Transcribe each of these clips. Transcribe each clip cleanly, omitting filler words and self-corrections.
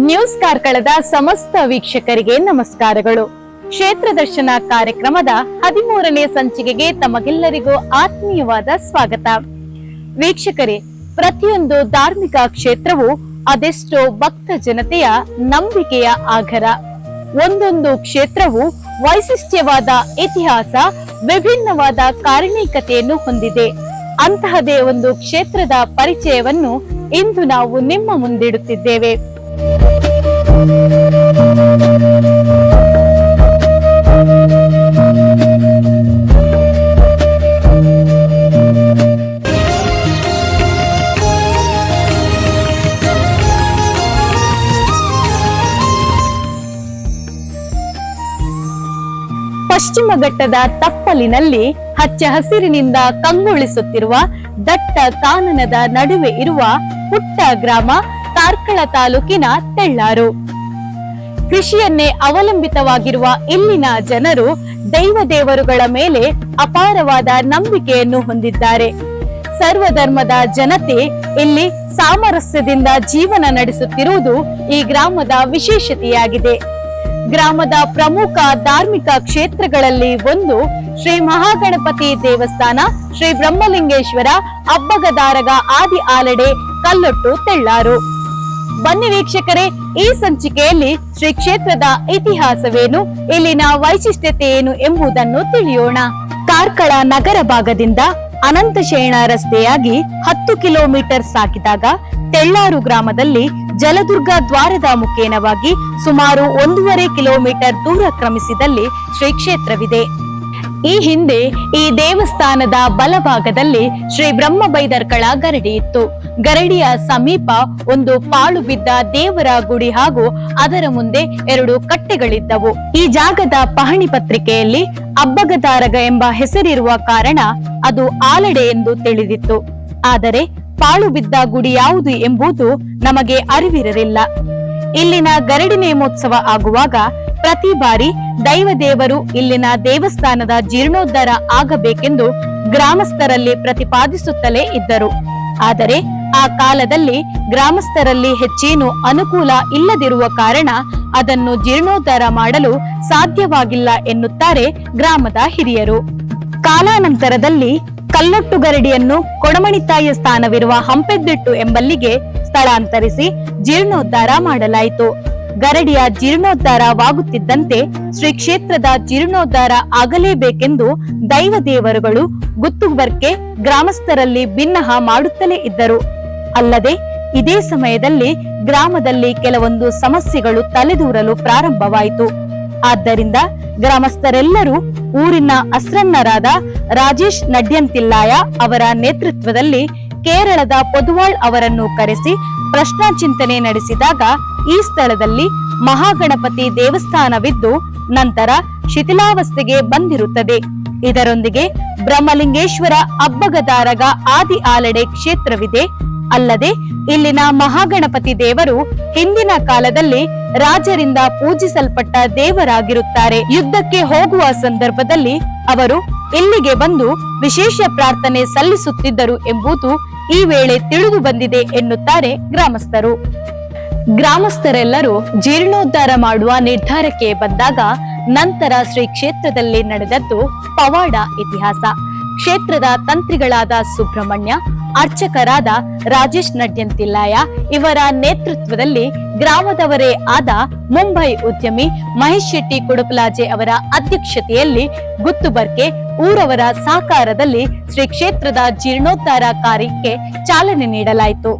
News ಕಾರ್ಕಳದ ಸಮಸ್ತ ವೀಕ್ಷಕರಿಗೆ ನಮಸ್ಕಾರಗಳು. ಕ್ಷೇತ್ರ ದರ್ಶನ ಕಾರ್ಯಕ್ರಮದ 13ನೇ ಸಂಚಿಕೆಗೆ ತಮಗೆಲ್ಲರಿಗೂ ಆತ್ಮೀಯವಾದ ಸ್ವಾಗತ. ವೀಕ್ಷಕರೇ, ಪ್ರತಿಯೊಂದು ಧಾರ್ಮಿಕ ಕ್ಷೇತ್ರವು ಅದೆಷ್ಟೋ ಭಕ್ತ ಜನತೆಯ ನಂಬಿಕೆಯ ಆಗರ. ಒಂದೊಂದು ಕ್ಷೇತ್ರವು ವೈಶಿಷ್ಟ್ಯವಾದ ಇತಿಹಾಸ, ವಿಭಿನ್ನವಾದ ಕಾರಣಿಕತೆಯನ್ನು ಹೊಂದಿದೆ. ಅಂತಹದೇ ಒಂದು ಕ್ಷೇತ್ರದ ಪರಿಚಯವನ್ನು ಇಂದು ನಾವು ನಿಮ್ಮ ಮುಂದಿಡುತ್ತಿದ್ದೇವೆ. ಪಶ್ಚಿಮ ಘಟ್ಟದ ತಪ್ಪಲಿನಲ್ಲಿ ಹಚ್ಚ ಹಸಿರಿನಿಂದ ಕಂಗೊಳಿಸುತ್ತಿರುವ ದಟ್ಟ ಕಾನನದ ನಡುವೆ ಇರುವ ಪುಟ್ಟ ಗ್ರಾಮ ಕಾರ್ಕಳ ತಾಲೂಕಿನ ತೆಳ್ಳಾರು. ಕೃಷಿಯನ್ನೇ ಅವಲಂಬಿತವಾಗಿರುವ ಇಲ್ಲಿನ ಜನರು ದೈವ ದೇವರುಗಳ ಮೇಲೆ ಅಪಾರವಾದ ನಂಬಿಕೆಯನ್ನು ಹೊಂದಿದ್ದಾರೆ. ಸರ್ವಧರ್ಮದ ಜನತೆ ಇಲ್ಲಿ ಸಾಮರಸ್ಯದಿಂದ ಜೀವನ ನಡೆಸುತ್ತಿರುವುದು ಈ ಗ್ರಾಮದ ವಿಶೇಷತೆಯಾಗಿದೆ. ಗ್ರಾಮದ ಪ್ರಮುಖ ಧಾರ್ಮಿಕ ಕ್ಷೇತ್ರಗಳಲ್ಲಿ ಒಂದು ಶ್ರೀ ಮಹಾಗಣಪತಿ ದೇವಸ್ಥಾನ, ಶ್ರೀ ಬ್ರಹ್ಮಲಿಂಗೇಶ್ವರ ಅಬ್ಬಗದಾರಗ ಆದಿ ಆಲಡೆ ಕಲ್ಲೊಟ್ಟು ತೆಳ್ಳಾರು. ಬನ್ನಿ ವೀಕ್ಷಕರೇ, ಈ ಸಂಚಿಕೆಯಲ್ಲಿ ಶ್ರೀ ಕ್ಷೇತ್ರದ ಇತಿಹಾಸವೇನು, ಇಲ್ಲಿನ ವೈಶಿಷ್ಟ್ಯತೆ ಏನು ಎಂಬುದನ್ನು ತಿಳಿಯೋಣ. ಕಾರ್ಕಳ ನಗರ ಭಾಗದಿಂದ ಅನಂತಶಯನ ರಸ್ತೆಯಾಗಿ 10 ಕಿಲೋಮೀಟರ್ ಸಾಗಿದಾಗ ತೆಳ್ಳಾರು ಗ್ರಾಮದಲ್ಲಿ ಜಲದುರ್ಗ ದ್ವಾರದ ಮುಖೇನವಾಗಿ ಸುಮಾರು 1.5 ಕಿಲೋಮೀಟರ್ ದೂರ ಕ್ರಮಿಸಿದಲ್ಲಿ ಶ್ರೀ ಕ್ಷೇತ್ರವಿದೆ. ಈ ಹಿಂದೆ ಈ ದೇವಸ್ಥಾನದ ಬಲಭಾಗದಲ್ಲಿ ಶ್ರೀ ಬ್ರಹ್ಮಬೈದರ್ಕಳ ಗರಡಿ ಇತ್ತು. ಗರಡಿಯ ಸಮೀಪ ಒಂದು ಪಾಳು ಬಿದ್ದ ದೇವರ ಗುಡಿ ಹಾಗೂ ಅದರ ಮುಂದೆ 2 ಕಟ್ಟೆಗಳಿದ್ದವು. ಈ ಜಾಗದ ಪಹಣಿ ಪತ್ರಿಕೆಯಲ್ಲಿ ಅಬ್ಬಗದಾರಗ ಎಂಬ ಹೆಸರಿರುವ ಕಾರಣ ಅದು ಆಲಡೆ ಎಂದು ತಿಳಿದಿತ್ತು. ಆದರೆ ಪಾಳು ಬಿದ್ದ ಗುಡಿ ಯಾವುದು ಎಂಬುದು ನಮಗೆ ಅರಿವಿರಲಿಲ್ಲ. ಇಲ್ಲಿನ ಗರಡಿ ನೇಮೋತ್ಸವ ಆಗುವಾಗ ಪ್ರತಿ ಬಾರಿ ದೈವ ದೇವರು ಇಲ್ಲಿನ ದೇವಸ್ಥಾನದ ಜೀರ್ಣೋದ್ಧಾರ ಆಗಬೇಕೆಂದು ಗ್ರಾಮಸ್ಥರಲ್ಲಿ ಪ್ರತಿಪಾದಿಸುತ್ತಲೇ ಇದ್ದರು. ಆದರೆ ಆ ಕಾಲದಲ್ಲಿ ಗ್ರಾಮಸ್ಥರಲ್ಲಿ ಹೆಚ್ಚೇನು ಅನುಕೂಲ ಇಲ್ಲದಿರುವ ಕಾರಣ ಅದನ್ನು ಜೀರ್ಣೋದ್ಧಾರ ಮಾಡಲು ಸಾಧ್ಯವಾಗಿಲ್ಲ ಎನ್ನುತ್ತಾರೆ ಗ್ರಾಮದ ಹಿರಿಯರು. ಕಾಲಾನಂತರದಲ್ಲಿ ಕಲ್ಲೊಟ್ಟು ಗರಡಿಯನ್ನು ಕೊಡಮಣಿತಾಯಿಯ ಸ್ಥಾನವಿರುವ ಹಂಪೆದ್ದಿಟ್ಟು ಎಂಬಲ್ಲಿಗೆ ಸ್ಥಳಾಂತರಿಸಿ ಜೀರ್ಣೋದ್ಧಾರ ಮಾಡಲಾಯಿತು. ಗರಡಿಯ ಜೀರ್ಣೋದ್ಧಾರವಾಗುತ್ತಿದ್ದಂತೆ ಶ್ರೀ ಕ್ಷೇತ್ರದ ಜೀರ್ಣೋದ್ಧಾರ ಆಗಲೇಬೇಕೆಂದು ದೈವ ದೇವರುಗಳು ಗುತ್ತುಬರ್ಕೆ ಗ್ರಾಮಸ್ಥರಲ್ಲಿ ಭಿನ್ನಹ ಮಾಡುತ್ತಲೇ ಇದ್ದರು. ಅಲ್ಲದೆ ಇದೇ ಸಮಯದಲ್ಲಿ ಗ್ರಾಮದಲ್ಲಿ ಕೆಲವೊಂದು ಸಮಸ್ಯೆಗಳು ತಲೆದೂರಲು ಪ್ರಾರಂಭವಾಯಿತು. ಆದ್ದರಿಂದ ಗ್ರಾಮಸ್ಥರೆಲ್ಲರೂ ಊರಿನ ಅಸ್ರನ್ನರಾದ ರಾಜೇಶ್ ನಡ್ಯಂತಿಲ್ಲಾಯ ಅವರ ನೇತೃತ್ವದಲ್ಲಿ ಕೇರಳದ ಪೊದುವಾಳ್ ಅವರನ್ನು ಕರೆಸಿ ಪ್ರಶ್ನಾ ಚಿಂತನೆ ನಡೆಸಿದಾಗ ಈ ಸ್ಥಳದಲ್ಲಿ ಮಹಾಗಣಪತಿ ದೇವಸ್ಥಾನವಿದ್ದು ನಂತರ ಶಿಥಿಲಾವಸ್ಥೆಗೆ ಬಂದಿರುತ್ತದೆ. ಇದರೊಂದಿಗೆ ಬ್ರಹ್ಮಲಿಂಗೇಶ್ವರ ಅಬ್ಬಗದಾರಗ ಆದಿ ಆಲಡೆ ಕ್ಷೇತ್ರವಿದೆ. ಅಲ್ಲದೆ ಇಲ್ಲಿನ ಮಹಾಗಣಪತಿ ದೇವರು ಹಿಂದಿನ ಕಾಲದಲ್ಲಿ ರಾಜರಿಂದ ಪೂಜಿಸಲ್ಪಟ್ಟ ದೇವರಾಗಿರುತ್ತಾರೆ. ಯುದ್ಧಕ್ಕೆ ಹೋಗುವ ಸಂದರ್ಭದಲ್ಲಿ ಅವರು ಇಲ್ಲಿಗೆ ಬಂದು ವಿಶೇಷ ಪ್ರಾರ್ಥನೆ ಸಲ್ಲಿಸುತ್ತಿದ್ದರು ಎಂಬುದು ಈ ವೇಳೆ ತಿಳಿದು ಬಂದಿದೆ ಎನ್ನುತ್ತಾರೆ ಗ್ರಾಮಸ್ಥರು. ಗ್ರಾಮಸ್ಥರೆಲ್ಲರೂ ಜೀರ್ಣೋದ್ಧಾರ ಮಾಡುವ ನಿರ್ಧಾರಕ್ಕೆ ಬಂದಾಗ ನಂತರ ಶ್ರೀ ಕ್ಷೇತ್ರದಲ್ಲಿ ನಡೆದದ್ದು ಪವಾಡ ಇತಿಹಾಸ. ಕ್ಷೇತ್ರದ ತಂತ್ರಿಗಳಾದ ಸುಬ್ರಹ್ಮಣ್ಯ, ಅರ್ಚಕರಾದ ರಾಜೇಶ್ ನಡ್ಯಂತಿಲ್ಲಾಯ ಇವರ ನೇತೃತ್ವದಲ್ಲಿ ಗ್ರಾಮದವರೇ ಆದ ಮುಂಬೈ ಉದ್ಯಮಿ ಮಹೇಶ್ ಶೆಟ್ಟಿ ಕುಡುಪಲಾಜೆ ಅವರ ಅಧ್ಯಕ್ಷತೆಯಲ್ಲಿ ಗುತ್ತುಬರ್ಕೆ ಊರವರ ಸಹಕಾರದಲ್ಲಿ ಶ್ರೀ ಕ್ಷೇತ್ರದ ಜೀರ್ಣೋದ್ಧಾರ ಕಾರ್ಯಕ್ಕೆ ಚಾಲನೆ ನೀಡಲಾಯಿತು.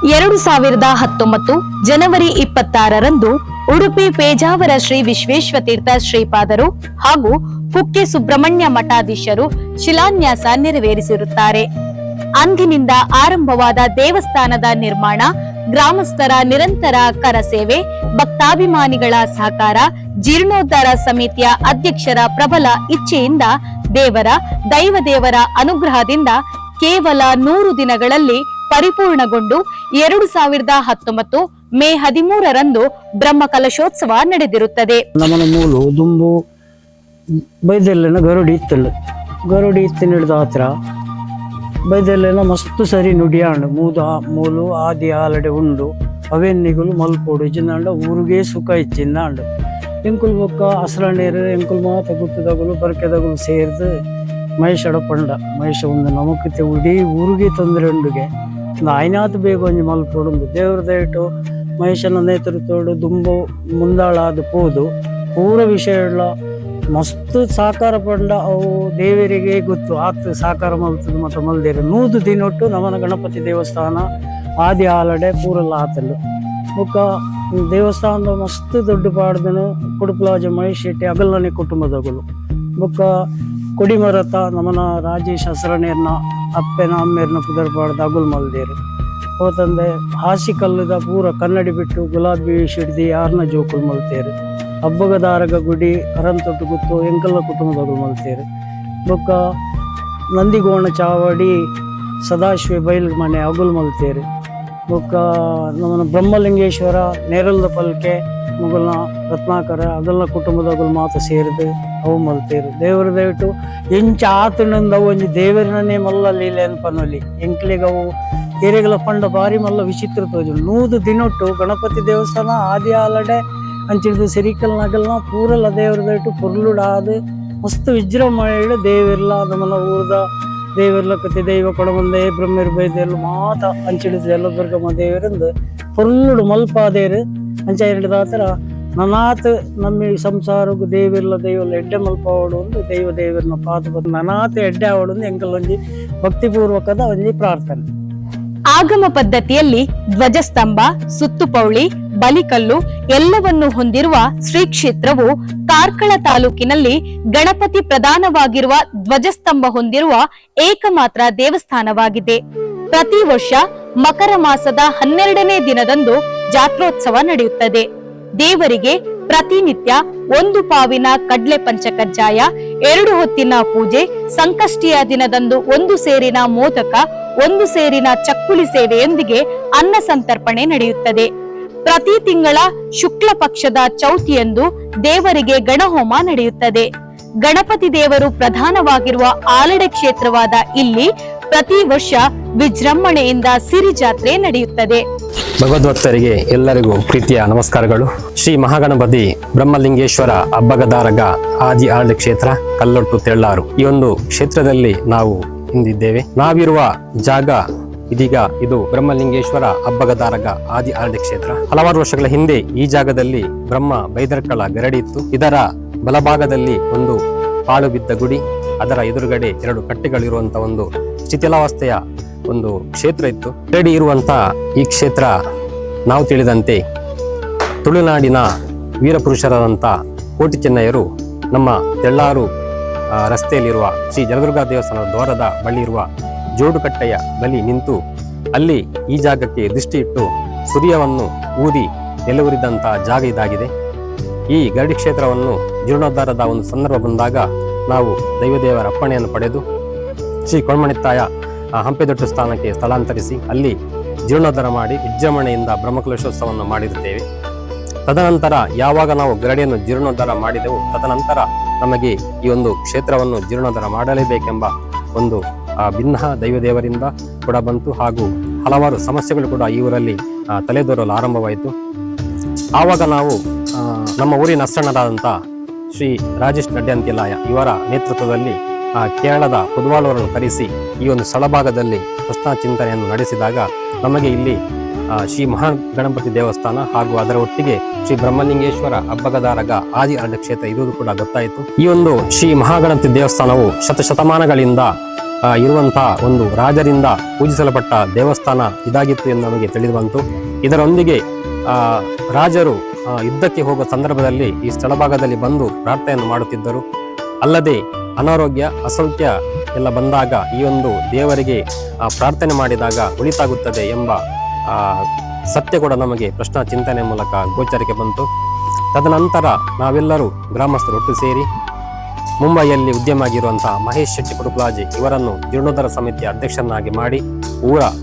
2019 ಜನವರಿ 26ರಂದು ಉಡುಪಿ ಪೇಜಾವರ ಶ್ರೀ ವಿಶ್ವೇಶ್ವತೀರ್ಥ ಶ್ರೀಪಾದರು ಹಾಗೂ ಕುಕ್ಕೆ ಸುಬ್ರಹ್ಮಣ್ಯ ಮಠಾಧೀಶರು ಶಿಲಾನ್ಯಾಸ ನೆರವೇರಿಸಿರುತ್ತಾರೆ. ಅಂದಿನಿಂದ ಆರಂಭವಾದ ದೇವಸ್ಥಾನದ ನಿರ್ಮಾಣ, ಗ್ರಾಮಸ್ಥರ ನಿರಂತರ ಕರಸೇವೆ, ಭಕ್ತಾಭಿಮಾನಿಗಳ ಸಹಕಾರ, ಜೀರ್ಣೋದ್ಧಾರ ಸಮಿತಿಯ ಅಧ್ಯಕ್ಷರ ಪ್ರಬಲ ಇಚ್ಛೆಯಿಂದ ದೈವ ದೇವರ ಅನುಗ್ರಹದಿಂದ ಕೇವಲ 100 ದಿನಗಳಲ್ಲಿ ಪರಿಪೂರ್ಣಗೊಂಡು 2019 ಮೇ 13ರಂದು ಬ್ರಹ್ಮ ಕಲಶೋತ್ಸವ ನಡೆದಿರುತ್ತದೆ. ನಮ್ಮನ ಮೂಲು ದುಂಬು ಬೈದೆಲ್ಲ ಗರುಡಿ ಇತ್ತು ಹಿಡಿದ ಹತ್ರ ಬೈದೆಲ್ಲ ಮಸ್ತ್ ಸರಿ ನುಡಿಯಾಂಡು ಮೂಲು ಆದಿ ಆಲಡೆ ಉಂಡು ಅವೆನ್ನಿಗಳು ಮಲ್ಪೋಡು ಇಜ್ಜಿಂದಾಂಡ ಊರಿಗೆ ಸುಖ ಇಚ್ಚಿಂದಾಂಡು ಎಂಕುಲ್ ಬೊಕ್ಕ ಅಸಲಣ್ಣೀರು ಎಂಕುಲ್ ಮಾತ ಗುತ್ತದಗಳು ಬರ್ಕೆದಗಳು ಸೇರ್ದು ಮಹೇಶಡ ಪಂಡ ಮಹೇಶ ಒಂದು ನಮಕತೆ ಇಡೀ ಊರಿಗೆ ತೊಂದರೆ ಉಂಡುಗೆ ಒಂದು ಆಯ್ನಾತ್ ಬೇಗ ಒಂಜಿ ಮಲ್ಪೋಡು ದೇವ್ರ ದಯಟು ಮಹೇಶನ ನೇತೃತ್ವಡು ದುಂಬು ಮುಂದಾಳಾದ ಪೋದು ಪೂರ ವಿಷಯಗಳ ಮಸ್ತ್ ಸಾಕಾರ ಪಂಡ ಅವು ದೇವರಿಗೆ ಗೊತ್ತು ಆತ್ ಸಾಕಾರ ಮಲ್ತದ ಮತ್ತು ಮಲ್ದೇರು 100 ದಿನೊಟ್ಟು ನಮನ ಗಣಪತಿ ದೇವಸ್ಥಾನ ಆದಿ ಆಲಡೆ ಪೂರಲ್ಲ ಆತಲು ಬೊಕ್ಕ ದೇವಸ್ಥಾನದ ಮಸ್ತ್ ದೊಡ್ಡ ಪಾಡ್ದನು ಕುಡುಪಲಾಜ ಮಹೇಶ್ ಶೆಟ್ಟಿ ಅಗಲ್ನೇ ಕುಟುಂಬದಗಳು ಬೊಕ್ಕ ಕೊಡಿಮರತ ನಮನ ರಾಜೇಶ್ ಹಸರನೇರ್ನ ಅಪ್ಪೆನ ಅಮ್ಮೇರ್ನ ಪುದರ್ಪಾಡ್ದ ಅಗುಲ್ ಮಲ್ದೇರು ಹೋತಂದೆ ಹಾಸಿ ಕಲ್ಲದ ಪೂರ ಕನ್ನಡಿ ಬಿಟ್ಟು ಗುಲಾಬಿ ಶಿಡ್ದಿ ಯಾರನ್ನ ಜೋಕುಲ್ ಮಲ್ತೇರು ಹಬ್ಬಗದಾರಗ ಗುಡಿ ಅರಂತೊಟ್ಟು ಗುತ್ತು ಎಂಕಲ್ಲ ಕುಟುಂಬದಗಳು ಮಲ್ತೇರು ಬೊಕ್ಕ ನಂದಿಗೋಣ ಚಾವಡಿ ಸದಾಶಿವ ಬೈಲ್ ಮನೆ ಅಗುಲ್ ಮಲ್ತೇರು ಬೊಕ್ಕ ನಮ್ಮನ ಬ್ರಹ್ಮಲಿಂಗೇಶ್ವರ ನೇರಲ್ದ ಪಲ್ಕೆ ಮುಗಲ್ನ ರತ್ನಾಕರ ಅಗಲ್ನ ಕುಟುಂಬದಗಳು ಮಾತು ಸೇರಿದು ಅವು ಮಲ್ತೇರು ದೇವರ ದಯಟು ಎಂಚ ಆತನಂದ ಅವು ಒಂಜಿ ದೇವರನ್ನೇ ಮಲ್ಲ ಲೀಲೆ ಅನ್ಪನೊಲಿ ಎಂಕ್ಲಿಗವು ಏರೆಗಳ ಪಂಡ ಬಾರಿ ಮಲ್ಲ ವಿಚಿತ್ರ ತೋಜು 100 ದಿನೊಟ್ಟು ಗಣಪತಿ ದೇವಸ್ಥಾನ ಆದಿ ಆಲಡೆ ಅಂಚಿಡ್ದು ಸಿರಿಕಲ್ ನಗಲ್ನ ಪೂರಲ್ಲ ದೇವರ ದಯಟು ಪುರ್ಲುಡಾದು ಮಸ್ತ್ ವಿಜೃಂಭಣೆ ದೇವಿರ್ಲ ನಮ್ಮನ ಊರ್ದ ದೇವಿರ್ಲ ಕತೆ ದೈವ ಕೊಡಬಂದೆ ಬ್ರಹ್ಮರು ಬೈದೇರ್ಲು ಮಾತ ಅಂಚಿಡಿದು ಎಲ್ಲ ದುರ್ಗಮ್ಮ ದೇವರಿಂದ ಪುರ್ಲುಡು ಮಲ್ಪಾದೇರು ಅಂಚ ಹೇಳಿದಾತರ ನನಾತ್ ನಮ್ಮಿ ಸಂಸಾರಗೂ ದೇವಿರ್ಲ ದೈವಲ್ಲ ಎಡ್ಡೆ ಮಲ್ಪಾವಡು ಒಂದು ದೈವ ದೇವರನ್ನ ಪಾದ ಬಂದು ನನಾತ್ ಎಡ್ಡೆ ಆವಡು ಒಂದು ಎಂಕಲ್ಲೊಂಜಿ ಭಕ್ತಿಪೂರ್ವಕದ ಒಂಜಿ ಪ್ರಾರ್ಥನೆ. ಆಗಮ ಪದ್ಧತಿಯಲ್ಲಿ ಧ್ವಜಸ್ತಂಭ, ಸುತ್ತುಪೌಳಿ, ಬಲಿಕಲ್ಲು ಎಲ್ಲವನ್ನು ಹೊಂದಿರುವ ಶ್ರೀ ಕ್ಷೇತ್ರವು ಕಾರ್ಕಳ ತಾಲೂಕಿನಲ್ಲಿ ಗಣಪತಿ ಪ್ರಧಾನವಾಗಿರುವ ಧ್ವಜಸ್ತಂಭ ಹೊಂದಿರುವ ಏಕಮಾತ್ರ ದೇವಸ್ಥಾನವಾಗಿದೆ. ಪ್ರತಿ ವರ್ಷ ಮಕರ ಮಾಸದ 12ನೇ ದಿನದಂದು ಜಾತ್ರೋತ್ಸವ ನಡೆಯುತ್ತದೆ. ದೇವರಿಗೆ ಪ್ರತಿನಿತ್ಯ 1 ಪಾವಿನ ಕಡ್ಲೆ ಪಂಚಕಜ್ಜಾಯ, 2 ಹೊತ್ತಿನ ಪೂಜೆ, ಸಂಕಷ್ಟಿಯ ದಿನದಂದು 1 ಸೇರಿನ ಮೋದಕ, 1 ಸೇರಿನ ಚಕ್ಕುಲಿ ಸೇವೆಯೊಂದಿಗೆ ಅನ್ನ ಸಂತರ್ಪಣೆ ನಡೆಯುತ್ತದೆ. ಪ್ರತಿ ತಿಂಗಳ ಶುಕ್ಲ ಪಕ್ಷದ ಚೌತಿಯಂದು ದೇವರಿಗೆ ಗಣಹೋಮ ನಡೆಯುತ್ತದೆ. ಗಣಪತಿ ದೇವರು ಪ್ರಧಾನವಾಗಿರುವ ಆಲಡೆ ಕ್ಷೇತ್ರವಾದ ಇಲ್ಲಿ ಪ್ರತಿ ವರ್ಷ ವಿಜೃಂಭಣೆಯಿಂದ ಸಿರಿ ಜಾತ್ರೆ ನಡೆಯುತ್ತದೆ. ಭಗವದ್ಭಕ್ತರಿಗೆ ಎಲ್ಲರಿಗೂ ಪ್ರೀತಿಯ ನಮಸ್ಕಾರಗಳು. ಶ್ರೀ ಮಹಾಗಣಪತಿ ಬ್ರಹ್ಮಲಿಂಗೇಶ್ವರ ಅಬ್ಬಗದಾರಗ ಆದಿ ಆಳ್ಳಿ ಕ್ಷೇತ್ರ ಕಲ್ಲೊಟ್ಟು ತೆಳ್ಳಾರು ಈ ಒಂದು ಕ್ಷೇತ್ರದಲ್ಲಿ ನಾವು ಇಂದಿದ್ದೇವೆ. ನಾವಿರುವ ಜಾಗ ಇದೀಗ ಇದು ಬ್ರಹ್ಮಲಿಂಗೇಶ್ವರ ಅಬ್ಬಗದಾರಗ ಆದಿ ಆಳ್ಳಿ ಕ್ಷೇತ್ರ. ಹಲವಾರು ವರ್ಷಗಳ ಹಿಂದೆ ಈ ಜಾಗದಲ್ಲಿ ಬ್ರಹ್ಮ ಬೈದರ್ಕಳ ಗರಡಿ ಇತ್ತು. ಇದರ ಬಲಭಾಗದಲ್ಲಿ ಒಂದು ಪಾಳು ಬಿದ್ದ ಗುಡಿ, ಅದರ ಎದುರುಗಡೆ 2 ಕಟ್ಟೆಗಳಿರುವಂತಹ ಒಂದು ಶಿಥಿಲಾವಸ್ಥೆಯ ಒಂದು ಕ್ಷೇತ್ರ ಇತ್ತು. ಗರಡಿ ಇರುವಂತ ಈ ಕ್ಷೇತ್ರ ನಾವು ತಿಳಿದಂತೆ ತುಳುನಾಡಿನ ವೀರಪುರುಷರಾದಂಥ ಕೋಟಿ ಚೆನ್ನಯ್ಯರು ನಮ್ಮ ತೆಳ್ಳಾರು ರಸ್ತೆಯಲ್ಲಿರುವ ಶ್ರೀ ಜಲದುರ್ಗಾ ದೇವಸ್ಥಾನದ ದ್ವಾರದ ಬಳಿ ಇರುವ ಜೋಡುಕಟ್ಟೆಯ ಬಳಿ ನಿಂತು ಅಲ್ಲಿ ಈ ಜಾಗಕ್ಕೆ ದೃಷ್ಟಿ ಇಟ್ಟು ಸೂರ್ಯವನ್ನು ಊದಿ ನೆಲೆಯೂರಿದಂಥ ಜಾಗ ಇದಾಗಿದೆ. ಈ ಗರಡಿ ಕ್ಷೇತ್ರವನ್ನು ಜೀರ್ಣೋದ್ಧಾರದ ಒಂದು ಸಂದರ್ಭ ಬಂದಾಗ ನಾವು ದೈವದೇವರ ಅಪ್ಪಣೆಯನ್ನು ಪಡೆದು ಶ್ರೀ ಕೊಳ್ಮಣಿತ್ತಾಯ ಹಂಪೆದೊಟ್ಟು ಸ್ಥಾನಕ್ಕೆ ಸ್ಥಳಾಂತರಿಸಿ ಅಲ್ಲಿ ಜೀರ್ಣೋದ್ಧಾರ ಮಾಡಿ ವಿಜೃಂಭಣೆಯಿಂದ ಬ್ರಹ್ಮಕಲಶೋತ್ಸವವನ್ನು ಮಾಡಿರುತ್ತೇವೆ. ತದನಂತರ ಯಾವಾಗ ನಾವು ಗರಡಿಯನ್ನು ಜೀರ್ಣೋದ್ಧಾರ ಮಾಡಿದೆವು, ತದನಂತರ ನಮಗೆ ಈ ಒಂದು ಕ್ಷೇತ್ರವನ್ನು ಜೀರ್ಣೋದ್ಧಾರ ಮಾಡಲೇಬೇಕೆಂಬ ಒಂದು ಭಿನ್ನ ದೈವದೇವರಿಂದ ಕೂಡ ಬಂತು. ಹಾಗೂ ಹಲವಾರು ಸಮಸ್ಯೆಗಳು ಕೂಡ ಈ ಊರಲ್ಲಿ ತಲೆದೋರಲು ಆರಂಭವಾಯಿತು. ಆವಾಗ ನಾವು ನಮ್ಮ ಊರಿನ ಅಷ್ಟಣ್ಣರಾದಂಥ ಶ್ರೀ ರಾಜೇಶ್ ನಡ್ಯಂತಿಲಾಯ ಇವರ ನೇತೃತ್ವದಲ್ಲಿ ಕೇರಳದ ಪುದುವಾಳವರನ್ನು ಕರೆಸಿ ಈ ಒಂದು ಸ್ಥಳಭಾಗದಲ್ಲಿ ಪ್ರಶ್ನಾ ಚಿಂತನೆಯನ್ನು ನಡೆಸಿದಾಗ ನಮಗೆ ಇಲ್ಲಿ ಶ್ರೀ ಮಹಾಗಣಪತಿ ದೇವಸ್ಥಾನ ಹಾಗೂ ಅದರ ಒಟ್ಟಿಗೆ ಶ್ರೀ ಬ್ರಹ್ಮಲಿಂಗೇಶ್ವರ ಅಬ್ಬಗದಾರಗ ಆದಿ ಆಳ್ಳಿ ಕ್ಷೇತ್ರ ಇರುವುದು ಕೂಡ ಗೊತ್ತಾಯಿತು. ಈ ಒಂದು ಶ್ರೀ ಮಹಾಗಣಪತಿ ದೇವಸ್ಥಾನವು ಶತಶತಮಾನಗಳಿಂದ ಇರುವಂತಹ ಒಂದು ರಾಜರಿಂದ ಪೂಜಿಸಲ್ಪಟ್ಟ ದೇವಸ್ಥಾನ ಇದಾಗಿತ್ತು ಎಂದು ನಮಗೆ ತಿಳಿದು ಬಂತು. ಇದರೊಂದಿಗೆ ರಾಜರು ಯುದ್ಧಕ್ಕೆ ಹೋಗುವ ಸಂದರ್ಭದಲ್ಲಿ ಈ ಸ್ಥಳಭಾಗದಲ್ಲಿ ಬಂದು ಪ್ರಾರ್ಥನೆಯನ್ನು ಮಾಡುತ್ತಿದ್ದರು. ಅಲ್ಲದೆ ಅನಾರೋಗ್ಯ, ಅಸೌಖ್ಯ ಎಲ್ಲ ಬಂದಾಗ ಈ ಒಂದು ದೇವರಿಗೆ ಪ್ರಾರ್ಥನೆ ಮಾಡಿದಾಗ ಒಳಿತಾಗುತ್ತದೆ ಎಂಬ ಸತ್ಯ ಕೂಡ ನಮಗೆ ಪ್ರಶ್ನಾ ಚಿಂತನೆ ಮೂಲಕ ಗೋಚರಕ್ಕೆ ಬಂತು. ತದನಂತರ ನಾವೆಲ್ಲರೂ ಗ್ರಾಮಸ್ಥರು ಒಟ್ಟು ಸೇರಿ ಮುಂಬೈಯಲ್ಲಿ ಉದ್ಯಮ ಆಗಿರುವಂತಹ ಮಹೇಶ್ ಶೆಟ್ಟಿ ಕುಡುಪಲಾಜಿ ಇವರನ್ನು ಜೀರ್ಣೋದ್ಧಾರ ಸಮಿತಿಯ ಅಧ್ಯಕ್ಷರನ್ನಾಗಿ ಮಾಡಿ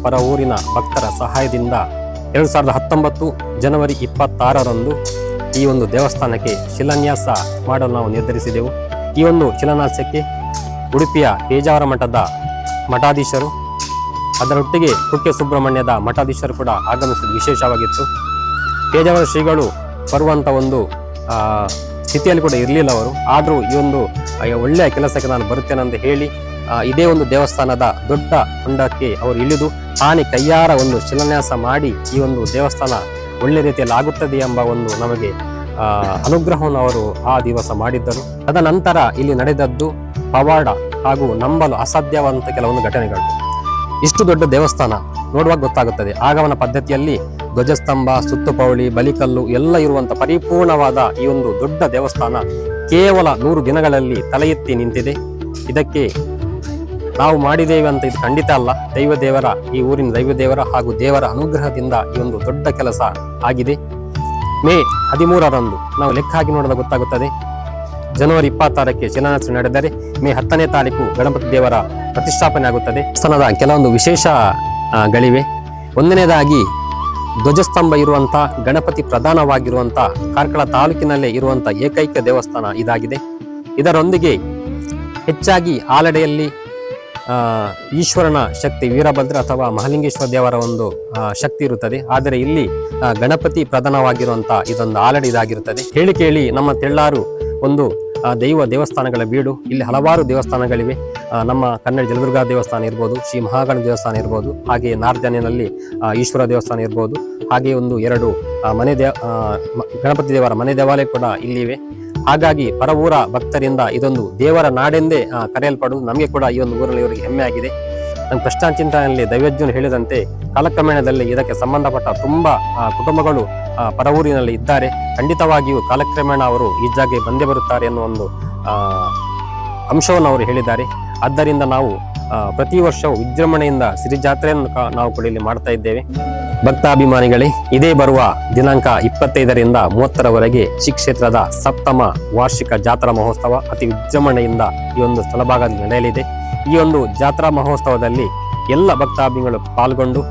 ಪರ ಊರಿನ ಭಕ್ತರ ಸಹಾಯದಿಂದ 2019 ಜನವರಿ 26ರಂದು ಈ ಒಂದು ದೇವಸ್ಥಾನಕ್ಕೆ ಶಿಲಾನ್ಯಾಸ ಮಾಡಲು ನಾವು ನಿರ್ಧರಿಸಿದೆವು. ಈ ಒಂದು ಶಿಲಾನ್ಯಾಸಕ್ಕೆ ಉಡುಪಿಯ ಪೇಜಾವರ ಮಠದ ಮಠಾಧೀಶರು ಅದರೊಟ್ಟಿಗೆ ಕುಕ್ಕೆ ಸುಬ್ರಹ್ಮಣ್ಯದ ಮಠಾಧೀಶರು ಕೂಡ ಆಗಮಿಸಿದ ವಿಶೇಷವಾಗಿತ್ತು. ಪೇಜಾವರ ಶ್ರೀಗಳು ಬರುವಂತ ಒಂದು ಸ್ಥಿತಿಯಲ್ಲಿ ಕೂಡ ಇರಲಿಲ್ಲ ಅವರು. ಆದರೂ ಈ ಒಂದು ಒಳ್ಳೆಯ ಕೆಲಸಕ್ಕೆ ನಾನು ಬರುತ್ತೇನೆ ಅಂತ ಹೇಳಿ ಇದೇ ಒಂದು ದೇವಸ್ಥಾನದ ದೊಡ್ಡ ಹೊಂಡಕ್ಕೆ ಅವರು ಇಳಿದು ತಾನೇ ಕೈಯಾರ ಒಂದು ಶಿಲಾನ್ಯಾಸ ಮಾಡಿ ಈ ಒಂದು ದೇವಸ್ಥಾನ ಒಳ್ಳೆ ರೀತಿಯಲ್ಲಿ ಆಗುತ್ತದೆ ಎಂಬ ಒಂದು ನಮಗೆ ಅನುಗ್ರಹವನ್ನು ಅವರು ಆ ದಿವಸ ಮಾಡಿದ್ದರು. ತದನಂತರ ಇಲ್ಲಿ ನಡೆದದ್ದು ಪವಾಡ ಹಾಗೂ ನಂಬಲು ಅಸಾಧ್ಯವಾದಂಥ ಕೆಲವೊಂದು ಘಟನೆಗಳು. ಇಷ್ಟು ದೊಡ್ಡ ದೇವಸ್ಥಾನ ನೋಡುವಾಗ ಗೊತ್ತಾಗುತ್ತದೆ. ಆಗಮನ ಪದ್ಧತಿಯಲ್ಲಿ ಧ್ವಜಸ್ತಂಭ, ಸುತ್ತುಪೌಳಿ, ಬಲಿಕಲ್ಲು ಎಲ್ಲ ಇರುವಂತ ಪರಿಪೂರ್ಣವಾದ ಈ ಒಂದು ದೊಡ್ಡ ದೇವಸ್ಥಾನ ಕೇವಲ 100 ದಿನಗಳಲ್ಲಿ ತಲೆ ಎತ್ತಿ ನಿಂತಿದೆ. ಇದಕ್ಕೆ ನಾವು ಮಾಡಿದ್ದೇವೆ ಅಂತ ಇದು ಖಂಡಿತ ಅಲ್ಲ. ದೈವದೇವರ, ಈ ಊರಿನ ದೈವದೇವರ ಹಾಗೂ ದೇವರ ಅನುಗ್ರಹದಿಂದ ಈ ಒಂದು ದೊಡ್ಡ ಕೆಲಸ ಆಗಿದೆ. ಮೇ 13ರಂದು ನಾವು ಲೆಕ್ಕ ಹಾಕಿ ನೋಡಿದಾಗ ಗೊತ್ತಾಗುತ್ತದೆ. ಜನವರಿ 26ಕ್ಕೆ ಶಿಲಾನ್ಯಾಸ ನಡೆದರೆ ಮೇ 10ನೇ ತಾರೀಕು ಗಣಪತಿ ದೇವರ ಪ್ರತಿಷ್ಠಾಪನೆ ಆಗುತ್ತದೆ. ಸ್ಥಾನದ ಕೆಲವೊಂದು ವಿಶೇಷಗಳಿವೆ. ಒಂದನೇದಾಗಿ ಧ್ವಜಸ್ತಂಭ ಇರುವಂತ ಗಣಪತಿ ಪ್ರಧಾನವಾಗಿರುವಂತ ಕಾರ್ಕಳ ತಾಲೂಕಿನಲ್ಲೇ ಇರುವಂತ ಏಕೈಕ ದೇವಸ್ಥಾನ ಇದಾಗಿದೆ. ಇದರೊಂದಿಗೆ ಹೆಚ್ಚಾಗಿ ಆಲಡೆಯಲ್ಲಿ ಈಶ್ವರನ ಶಕ್ತಿ ವೀರಭದ್ರ ಅಥವಾ ಮಹಾಲಿಂಗೇಶ್ವರ ದೇವರ ಒಂದು ಶಕ್ತಿ ಇರುತ್ತದೆ. ಆದರೆ ಇಲ್ಲಿ ಗಣಪತಿ ಪ್ರಧಾನವಾಗಿರುವಂತ ಇದೊಂದು ಆಲಡೆ ಇದಾಗಿರುತ್ತದೆ. ಹೇಳಿ ಕೇಳಿ ನಮ್ಮ ತೆಳ್ಳಾರು ಒಂದು ದೇವಸ್ಥಾನಗಳ ಬೀಡು. ಇಲ್ಲಿ ಹಲವಾರು ದೇವಸ್ಥಾನಗಳಿವೆ. ನಮ್ಮ ಕನ್ನಡ ಜಲದುರ್ಗ ದೇವಸ್ಥಾನ ಇರ್ಬೋದು, ಶ್ರೀ ಮಹಾಗಣ ದೇವಸ್ಥಾನ ಇರ್ಬೋದು, ಹಾಗೆ ನಾರ್ಜಾನಿನಲ್ಲಿ ಈಶ್ವರ ದೇವಸ್ಥಾನ ಇರ್ಬೋದು, ಹಾಗೆ 2 ಗಣಪತಿ ದೇವರ ಮನೆ ದೇವಾಲಯ ಕೂಡ ಇಲ್ಲಿವೆ. ಹಾಗಾಗಿ ಪರವೂರ ಭಕ್ತರಿಂದ ಇದೊಂದು ದೇವರ ನಾಡೆಂದೇ ಕರೆಯಲ್ಪಡುವುದು ನಮಗೆ ಕೂಡ ಈ ಒಂದು ಊರಲ್ಲಿ ಇವರಿಗೆ ಹೆಮ್ಮೆ ಆಗಿದೆ. ನಮ್ಮ ಪ್ರಶ್ನಾಚಿಂತನೆಯಲ್ಲಿ ದೈವಜ್ಞರು ಹೇಳಿದಂತೆ ಕಾಲಕ್ರಮೇಣದಲ್ಲಿ ಇದಕ್ಕೆ ಸಂಬಂಧಪಟ್ಟ ತುಂಬಾ ಕುಟುಂಬಗಳು ಪರವೂರಿನಲ್ಲಿ ಇದ್ದಾರೆ. ಖಂಡಿತವಾಗಿಯೂ ಕಾಲಕ್ರಮೇಣ ಅವರು ಈ ಜಾಗೆ ಬಂದೇ ಬರುತ್ತಾರೆ ಎನ್ನುವ ಒಂದು ಅಂಶವನ್ನು ಅವರು ಹೇಳಿದ್ದಾರೆ. ಆದ್ದರಿಂದ ನಾವು ಪ್ರತಿ ವರ್ಷವೂ ವಿಜೃಂಭಣೆಯಿಂದ ಸಿರಿ ಜಾತ್ರೆಯನ್ನು ನಾವು ಕೂಡ ಇಲ್ಲಿ ಮಾಡ್ತಾ ಇದ್ದೇವೆ. ಭಕ್ತಾಭಿಮಾನಿಗಳೇ, ಇದೇ ಬರುವ ದಿನಾಂಕ 25ರಿಂದ 30ರವರೆಗೆ ಶ್ರೀ ಕ್ಷೇತ್ರದ 7ಮ ವಾರ್ಷಿಕ ಜಾತ್ರಾ ಮಹೋತ್ಸವ ಅತಿ ವಿಜೃಂಭಣೆಯಿಂದ ಈ ಒಂದು ಸ್ಥಳಭಾಗದಲ್ಲಿ ನಡೆಯಲಿದೆ. ಈ ಒಂದು ಜಾತ್ರಾ ಮಹೋತ್ಸವದಲ್ಲಿ ಎಲ್ಲ ಭಕ್ತಾಭಿಗಳು ಪಾಲ್ಗೊಂಡು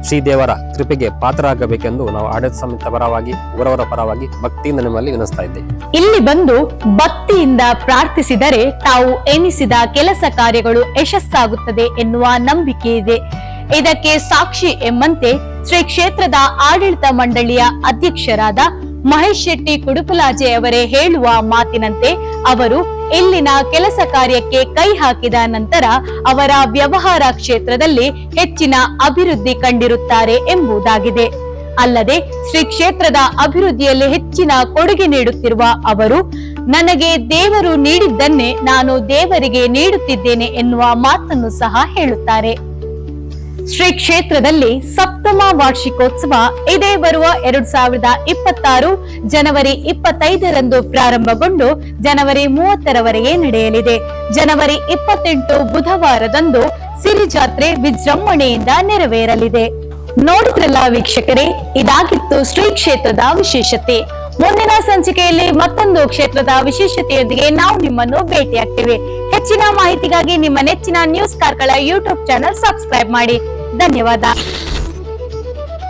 ಶ್ರೀದೇವರ ಕೃಪೆಗೆ ಪಾತ್ರರಾಗಬೇಕೆಂದು ನಾವು ಆಡಳಿತ ಸಮಿತಿ ಪರವಾಗಿ, ಊರವರ ಪರವಾಗಿ ಭಕ್ತಿಯಿಂದ ನಿಮ್ಮಲ್ಲಿ ವಿನಂತಿಸ್ತಾ ಇದ್ದೇವೆ. ಇಲ್ಲಿ ಬಂದು ಭಕ್ತಿಯಿಂದ ಪ್ರಾರ್ಥಿಸಿದರೆ ತಾವು ಎನಿಸಿದ ಕೆಲಸ ಕಾರ್ಯಗಳು ಯಶಸ್ಸಾಗುತ್ತದೆ ಎನ್ನುವ ನಂಬಿಕೆ ಇದೆ. ಇದಕ್ಕೆ ಸಾಕ್ಷಿ ಎಂಬಂತೆ ಶ್ರೀ ಕ್ಷೇತ್ರದ ಆಡಳಿತ ಮಂಡಳಿಯ ಅಧ್ಯಕ್ಷರಾದ ಮಹೇಶ್ ಶೆಟ್ಟಿ ಕುಡುಪುಲಾಜೆ ಅವರೇ ಹೇಳುವ ಮಾತಿನಂತೆ ಅವರು ಇಲ್ಲಿನ ಕೆಲಸ ಕಾರ್ಯಕ್ಕೆ ಕೈ ಹಾಕಿದ ನಂತರ ಅವರ ವ್ಯವಹಾರ ಕ್ಷೇತ್ರದಲ್ಲಿ ಹೆಚ್ಚಿನ ಅಭಿವೃದ್ಧಿ ಕಂಡಿರುತ್ತಾರೆ ಎಂಬುದಾಗಿದೆ. ಅಲ್ಲದೆ ಶ್ರೀ ಕ್ಷೇತ್ರದ ಅಭಿವೃದ್ಧಿಯಲ್ಲಿ ಹೆಚ್ಚಿನ ಕೊಡುಗೆ ನೀಡುತ್ತಿರುವ ಅವರು, ನನಗೆ ದೇವರು ನೀಡಿದ್ದನ್ನೇ ನಾನು ದೇವರಿಗೆ ನೀಡುತ್ತಿದ್ದೇನೆ ಎನ್ನುವ ಮಾತನ್ನು ಸಹ ಹೇಳುತ್ತಾರೆ. ಶ್ರೀ ಕ್ಷೇತ್ರದಲ್ಲಿ 7ಮ ವಾರ್ಷಿಕೋತ್ಸವ ಇದೇ ಬರುವ 2026 ಜನವರಿ 25ರಂದು ಪ್ರಾರಂಭಗೊಂಡು ಜನವರಿ 30ರವರೆಗೆ ನಡೆಯಲಿದೆ. ಜನವರಿ 28 ಬುಧವಾರದಂದು ಸಿರಿ ಜಾತ್ರೆ ವಿಜೃಂಭಣೆಯಿಂದ ನೆರವೇರಲಿದೆ. ನೋಡಿದ್ರಲ್ಲ ವೀಕ್ಷಕರೇ, ಇದಾಗಿತ್ತು ಶ್ರೀ ಕ್ಷೇತ್ರದ ವಿಶೇಷತೆ. ಮುಂದಿನ ಸಂಚಿಕೆಯಲ್ಲಿ ಮತ್ತೊಂದು ಕ್ಷೇತ್ರದ ವಿಶೇಷತೆಯೊಂದಿಗೆ ನಾವು ನಿಮ್ಮನ್ನು ಭೇಟಿಯಾಗ್ತೇವೆ. ಹೆಚ್ಚಿನ ಮಾಹಿತಿಗಾಗಿ ನಿಮ್ಮ ನೆಚ್ಚಿನ news Karkala YouTube channel subscribe ಮಾಡಿ. ಧನ್ಯವಾದ.